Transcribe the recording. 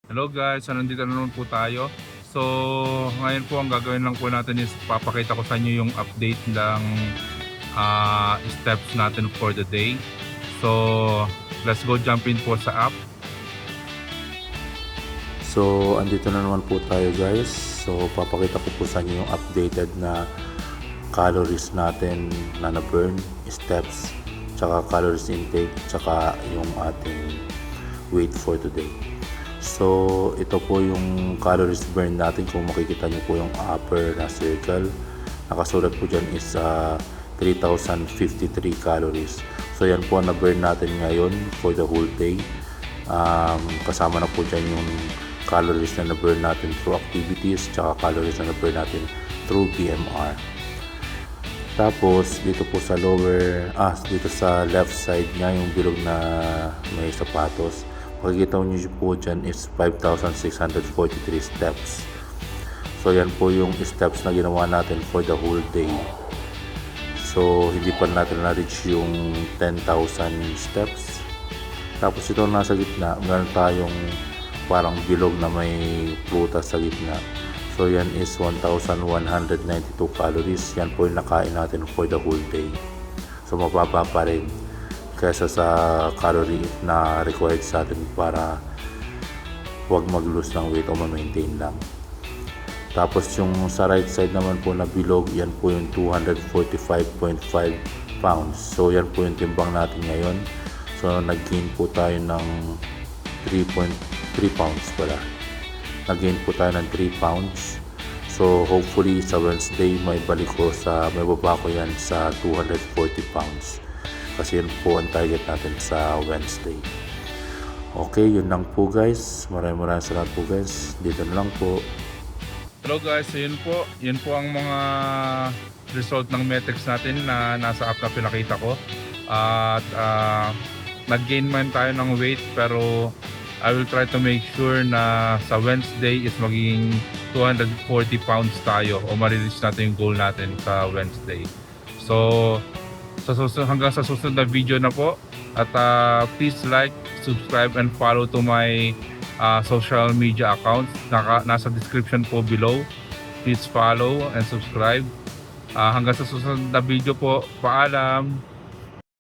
Hello guys, nandito na naman po tayo. So, ngayon po ang gagawin lang po natin is papakita ko sa inyo yung update ng steps natin for the day. So, let's go jump in po sa app. So, andito na naman po tayo guys. So, papakita ko po sa inyo yung updated na calories natin na na-burn, steps, tsaka calories intake, tsaka yung ating weight for today. So, ito po yung calories burn natin. Kung makikita nyo po yung upper na circle, nakasulat po dyan is 3,053 calories. So, yan po ang na-burn natin ngayon for the whole day. Kasama na po dyan yung calories na na-burn natin through activities, tsaka calories na na-burn natin through BMR. Tapos, dito po sa dito sa left side niya, yung bilog na may sapatos, makikita nyo po dyan is 5,643 steps. So yan po yung steps na ginawa natin for the whole day. So hindi pa natin na-reach yung 10,000 steps. Tapos ito nasa gitna, meron tayong parang bilog na may prutas sa gitna. So yan is 1,192 calories. Yan po yung nakain natin for the whole day. So mababa pa rin kaysa sa calorie na required sa atin para huwag mag-lose ng weight o ma-maintain lang. Tapos yung sa right side naman po na bilog, yan po yung 245.5 pounds. So yan po yung timbang natin ngayon. So nag-gain po tayo ng 3.3 pounds pala. Nag-gain po tayo ng 3 pounds. So hopefully sa Wednesday may baba ko yan sa 240 pounds. Kasi yun po ang target natin sa Wednesday. Okay, yun lang po guys. Maraming salamat po guys. Dito na lang po. Hello guys, so yun po ang mga result ng metrics natin na nasa app na pinakita ko. At nag-gain man tayo ng weight, pero I will try to make sure na sa Wednesday is magiging 240 pounds tayo o ma-reach natin yung goal natin sa Wednesday. So hanggang sa susunod na video na po, at please like, subscribe and follow to my social media accounts. Nasa description po below. Please follow and subscribe. Hanggang sa susunod na video po, paalam.